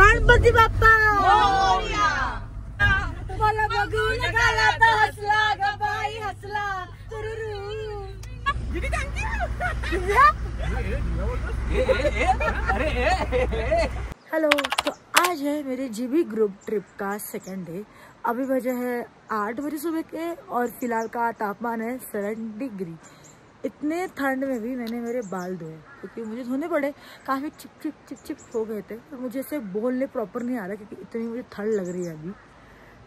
गणपती बाप्पा मला बघून गाला तर हसला ग बाई हसला हेलो, तो आज है मेरे जीबी ग्रुप ट्रिप का सेकंड डे। अभी बजे है 8 बजे सुबह के और फिलहाल का तापमान है 7 डिग्री। इतने ठंड में भी मैंने मेरे बाल धोए क्योंकि मुझे धोने पड़े, काफ़ी चिप हो गए थे। तो मुझे ऐसे बोलने प्रॉपर नहीं आ रहा क्योंकि इतनी मुझे ठंड लग रही है। अभी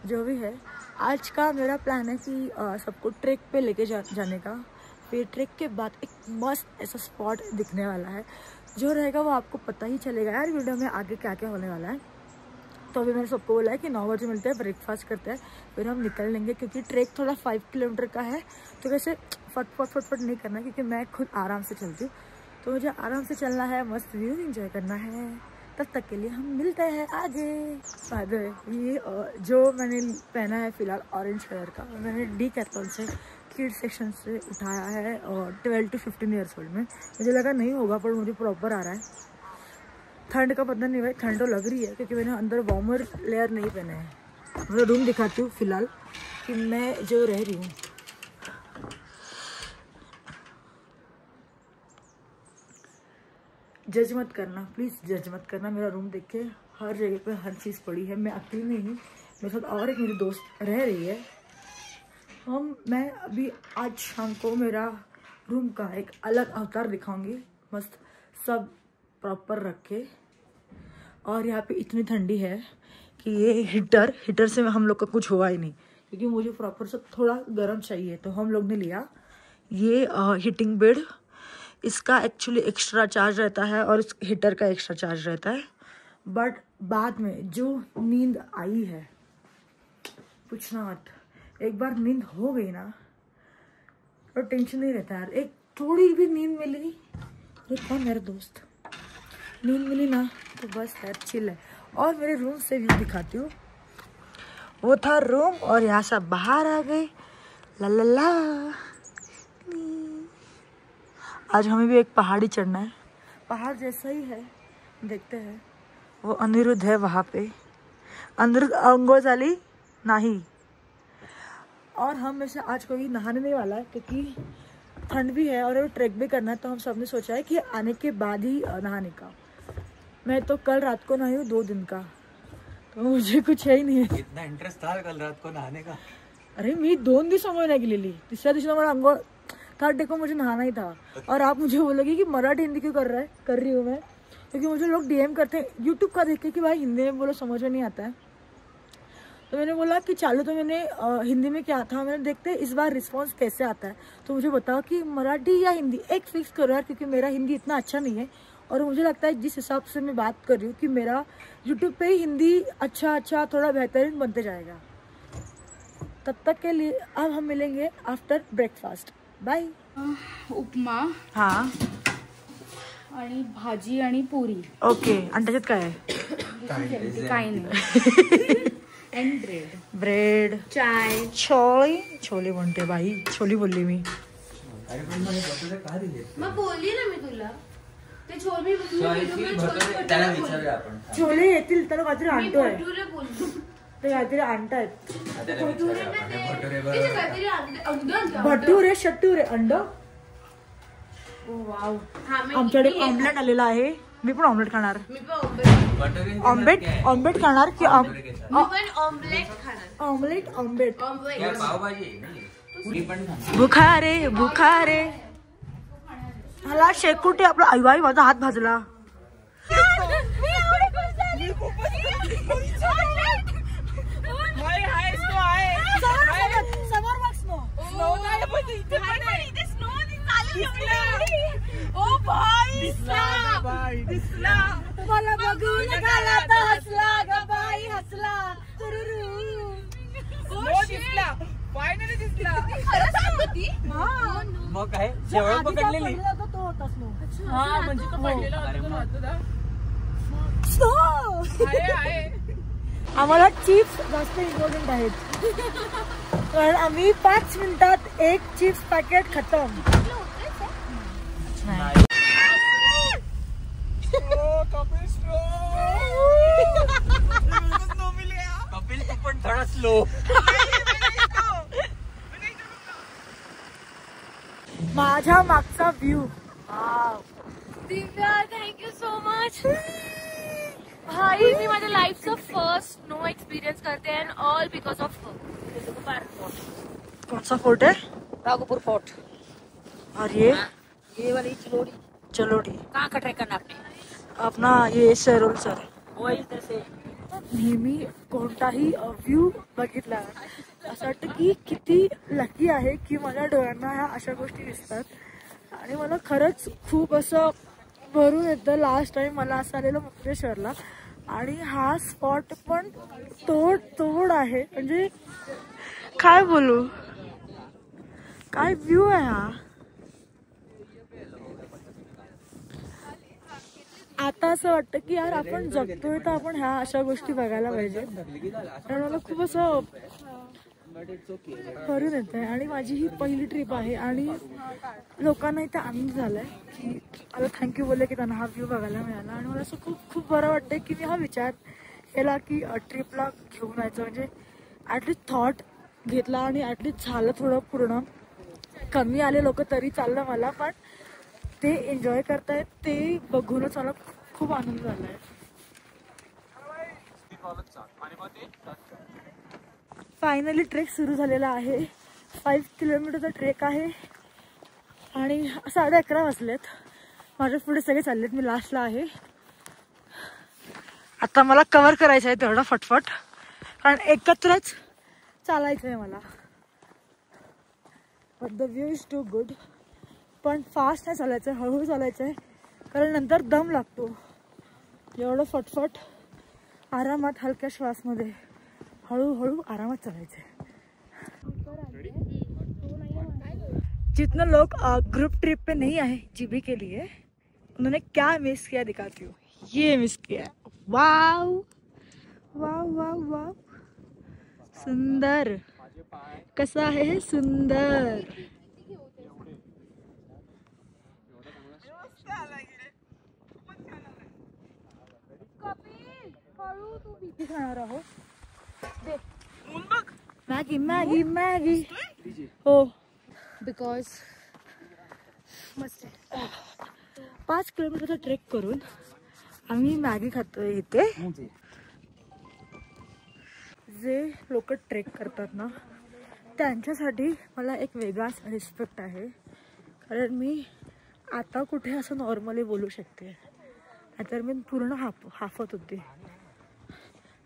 जो भी है, आज का मेरा प्लान है कि सबको ट्रैक पे लेके जाने का। फिर ट्रैक के बाद एक मस्त ऐसा स्पॉट दिखने वाला है, जो रहेगा वो आपको पता ही चलेगा यार वीडियो में आगे क्या क्या होने वाला है। तो अभी मैंने सबको बोला है कि 9 बजे मिलते हैं, ब्रेकफास्ट करते हैं, फिर हम निकल लेंगे क्योंकि ट्रैक थोड़ा 5 किलोमीटर का है। तो वैसे फटफट नहीं करना क्योंकि मैं खुद आराम से चलती हूँ, तो मुझे आराम से चलना है, मस्त व्यू एंजॉय करना है। तब तक के लिए हम मिलते हैं आगे। ये जो मैंने पहना है फिलहाल ऑरेंज कलर का, मैंने डीकैथलॉन से किड सेक्शन से उठाया है और 12 to 15 ईयर्स ओल्ड में। मुझे लगा नहीं होगा पर मुझे प्रॉपर आ रहा है। ठंड का पता नहीं भाई, ठंड तो लग रही है क्योंकि मैंने अंदर वार्मर लेयर नहीं पहना है। मैं रूम दिखाती हूँ फिलहाल कि मैं जो रह रही हूँ। जज मत करना प्लीज़, जज मत करना। मेरा रूम देख के हर जगह पे हर चीज़ पड़ी है। मैं अकेली नहीं हूँ, मेरे साथ और एक मेरी दोस्त रह रही है। मैं अभी आज शाम को मेरा रूम का एक अलग अवतार दिखाऊंगी, मस्त सब प्रॉपर रख के। और यहाँ पे इतनी ठंडी है कि ये हीटर से हम लोग का कुछ हुआ ही नहीं क्योंकि मुझे प्रॉपर सब थोड़ा गर्म चाहिए। तो हम लोग ने लिया ये हीटिंग बेड। इसका एक्चुअली एक्स्ट्रा चार्ज रहता है और इस हीटर का एक्स्ट्रा चार्ज रहता है, बट बाद में जो नींद आई है पूछना मत। एक बार नींद हो गई ना तो टेंशन नहीं रहता यार। एक थोड़ी भी नींद मिली, ये कौन मेरा दोस्त, नींद मिली ना तो बस यार चिल है। और मेरे रूम से व्यू दिखाती हूँ। वो था रूम और यहाँ से बाहर आ गए। ला आज हमें भी एक पहाड़ी चढ़ना है, पहाड़ जैसा ही है, देखते हैं। वो अनिरुद्ध है वहाँ पे, अनिरुद्ध अंगोजाली नहीं। और हम में से आज कोई नहाने नहीं वाला है क्योंकि ठंड भी है और ट्रैक भी करना है। तो हम सब ने सोचा है कि आने के बाद ही नहाने का। मैं तो कल रात को नहाई हूँ 2 दिन का, तो मुझे कुछ है ही नहीं है। इतना इंटरेस्ट था कल रात को नहाने का? अरे मी 2 दिवस समय गेलेली, तिसऱ्या दिवशी मेरा अंगो थर्ड डे को मुझे नहाना ही था। और आप मुझे बोलोगे कि मराठी हिंदी क्यों कर रही हूँ मैं, क्योंकि मुझे लोग डीएम करते हैं यूट्यूब का देख के कि भाई हिंदी में बोलो, समझ में नहीं आता है। तो मैंने बोला कि चालू तो मैंने हिंदी में क्या था, मैंने देखते इस बार रिस्पांस कैसे आता है। तो मुझे बताओ कि मराठी या हिंदी, एक फिक्स करो यार, क्योंकि मेरा हिंदी इतना अच्छा नहीं है। और मुझे लगता है जिस हिसाब से मैं बात कर रही हूँ कि मेरा यूट्यूब पे ही हिंदी अच्छा थोड़ा बेहतरीन बनते जाएगा। तब तक के लिए अब हम मिलेंगे आफ्टर ब्रेकफास्ट। बाय। उपमा हाँ आणि भाजी आणि पुरी। ओके, आणि त्याच्यात काय आहे? काही नाही। एंड ब्रेड चाय छोले म्हणते बाई, छोली बोलली मी। मग बोलली ना मी तुला ते छोले छोले येतील तर काहीतरी आणतोय, ते काहीतरी आणतायत भटुरे शटुरे अंड। वाव, आमच्याकडे ऑमलेट आलेला आहे। मी पण ऑमलेट खाणार। ऑमलेट खाणार की ऑमलेट बुखारे मला शेकुटी आपला आई माझा हात भाजला। मला बघून गाला तर हसला ग बाई हसला फायनली दिसला। मग काय शेवळ पकडलेली तो होता स्नो। हा म्हणजे तो पडलेला स्नो आहे। आम्हाला चिप्स जास्त इम्पॉर्टंट आहेत कारण आम्ही 5 मिनिटात एक चिप्स पॅकेट खतम। स्लो. माझ्या मागचा व्ह्यू. दिव्या थँक्यू सो मच. भाई मी माझ्या लाईफचा फर्स्ट स्नो एक्सपिरियन्स करते अँड ऑल बिकॉज ऑफ कौन सा फोर्ट है? राघोपुर फोर्ट. और ये वाली चलोड़ी. चलोडी. कहाँ का ट्रेक करना आपने? अपना ये सरोल सर. वो इधर से. नेहमी कोणताही व्ह्यू बघितला असं वाटतं की किती लकी आहे की माझ्या डोळ्यांना ह्या अशा गोष्टी दिसतात. आणि मला खरंच खूप असं भरून येतं. लास्ट टाइम मला असं आलेलं मुक्तेश्वरला आणि हा स्पॉट पण तोड आहे. म्हणजे काय बोलू, काय व्ह्यू आहे हा. आता असं वाटतं की यार आपण जगतोय तर आपण ह्या अशा गोष्टी बघायला पाहिजे. कारण मला खूप असं भरून येत आहे. आणि माझी ही पहिली ट्रिप आहे आणि लोकांना इथे आनंद झालाय की मला थँक्यू बोलले की त्यांना हा व्ह्यू बघायला मिळाला. आणि मला असं खूप खूप बरं वाटतंय की मी हा विचार केला की ट्रिपला घेऊन यायचं. म्हणजे ॲटलिस्ट थॉट घेतला आणि ॲटलिस्ट झालं थोडं पूर्ण. कमी आले लोक तरी चाललं मला, पण ते एन्जॉय करतायत ते बघूनच मला खूप आनंद झालाय. फायनली ट्रेक सुरू झालेला आहे. 5 किलोमीटरचा ट्रेक आहे आणि 11:30 वाजलेत. माझ्या पुढे सगळे चाललेत, मी लास्टला आहे. आता मला कव्हर करायचं आहे तेवढा फटफट, कारण एकत्रच चालायचं आहे मला. But the view is too good. पण फास्ट नाही चालायचं आहे, हळूहळू चालायचं आहे, कारण नंतर दम लागतो. एवढं फटफट आरामात हलक्या श्वासमध्ये हळूहळू आरामात चालायचं आहे. जितने लोग ग्रुप ट्रिप पे नहीं आए जीबी के लिए, उन्होंने क्या मिस किया दिखाती हूँ. ये मिस किया. वाव वाव वाव वाव, सुंदर. कसा आहे हे सुंदर. खाणार आहो. Maggi Maggi Maggi. हो, बिकॉज मस्त आहे. 5 किलोमीटरचा ट्रेक करून आम्ही मॅगी खातोय इथे. जे लोक ट्रेक करतात ना त्यांच्यासाठी मला एक वेगळाच रिस्पेक्ट आहे. कारण मी आता कुठे असं नॉर्मली बोलू शकते, नाहीतर मी पूर्ण हाफत होते.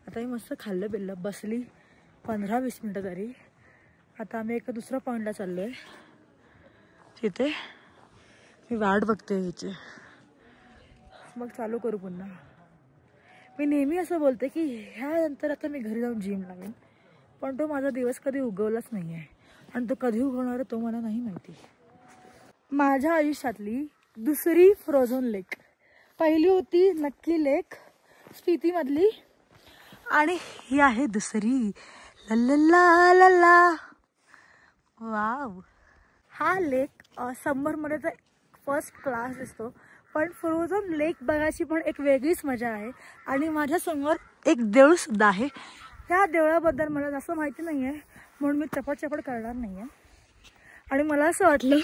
आता मी मस्त खाल्लं बिल्लं, बसली 15-20 मिनटं तरी. आता आम्ही एका दुसऱ्या पॉईंटला चाललो आहे. तिथे मी वाट बघते हिची, मग चालू करू पुन्हा. मी नेहमी असं बोलते की ह्यानंतर आता मी घरी जाऊन जिम लावेन, पण तो माझा दिवस कधी उगवलाच नाही आहे. आणि तो कधी उगवणार आहे तो मला नाही माहिती. माझ्या आयुष्यातली दुसरी फ्रोझन लेक. पहिली होती नक्की लेक स्पितीमधली, आणि ही आहे दुसरी. ला ला ला. वाव. हा लेक समरमध्ये तर फर्स्ट क्लास दिसतो, पण फ्रोझन लेक बघायची पण एक वेगळीच मजा आहे. आणि माझ्यासमोर एक देऊळ सुद्धा आहे. त्या देवळाबद्दल मला जास्त माहिती नाही आहे, म्हणून मी चपड करणार नाही आहे. आणि मला असं वाटलं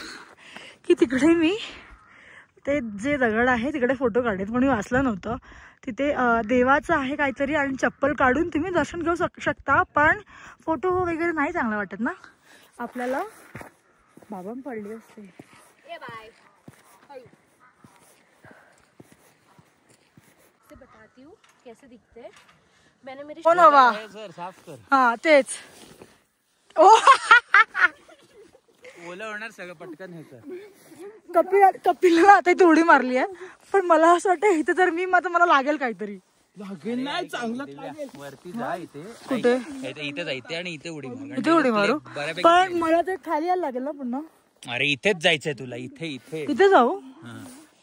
की तिकडे मी ते जे दगड आहे तिकडे फोटो काढेल, पण मी वाचलं नव्हतं. तिथे देवाचं आहे काहीतरी आणि चप्पल काढून तुम्ही दर्शन घेऊ शकता, पण फोटो वगैरे नाही चांगला वाटत ना आपल्याला. बाबा पडली असते. बताती हूँ कैसे दिखते हैं. मैंने मेरी कोण हवा. सर साफ कर. हा तेच. ओ ओलं होणार सगळं पटकन हे कर. कपिलला आता इथे उडी मारली आहे, पण मला असं वाटतं इथे तर मी मला लागेल काहीतरी. लागेल नाही, चांगलं वरती जा. इथे कुठे इथे जायचे आणि इथे उडी मार. इथे उडी मारू, पण मला ते खाली यायला लागेल ना पुन्हा. अरे इथेच जायचंय तुला. इथे इथे इथे जाऊ.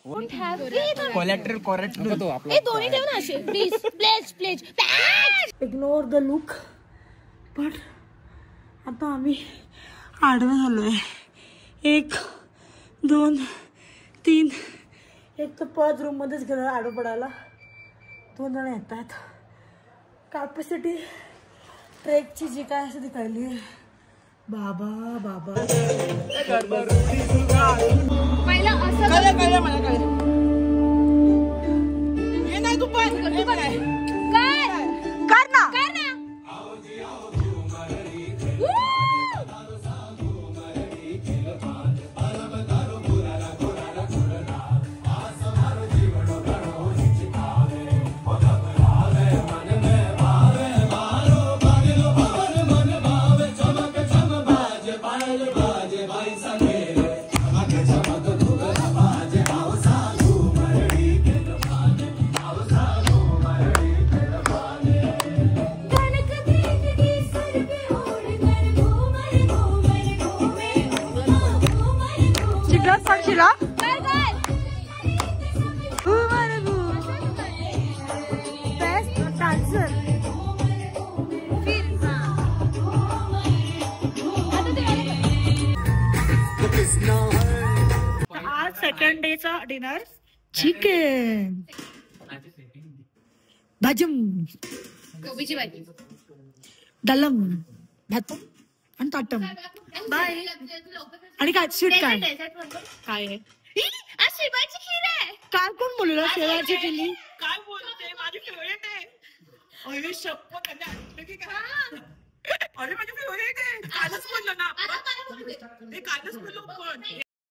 कोलॅटरल नको आपला. दोन्ही ठेव ना असे please please please. Ignore the look. पण आता आम्ही आडवे झालोय. 1 2 3. एक तर पळत रूम मध्येच गेला आडवं पडायला. 2 जण येत आहेत. कॅपॅसिटी ट्रेकची जी काय असं ती कळली. बाबा बाबा पहिला असं कळलं मला कळलं. ये नाही तू पण काय कर ना. पडशीला बेस्ट डान्सर. आज सेकंड डेचा डिनर चिकन भाजम कोबीची भाजी दलम भात आणि ताटम. बाय. आणि काय स्वीट काय काय आहे? आज शेवाची खीर आहे. काय कोण बोललं शेवाची केली? काय बोलते माझी फेवरेट आहे. अरे शप्पथ अरे माझी फेवरेट आहे. कालच बोललो ना. हे कालच बोललो पण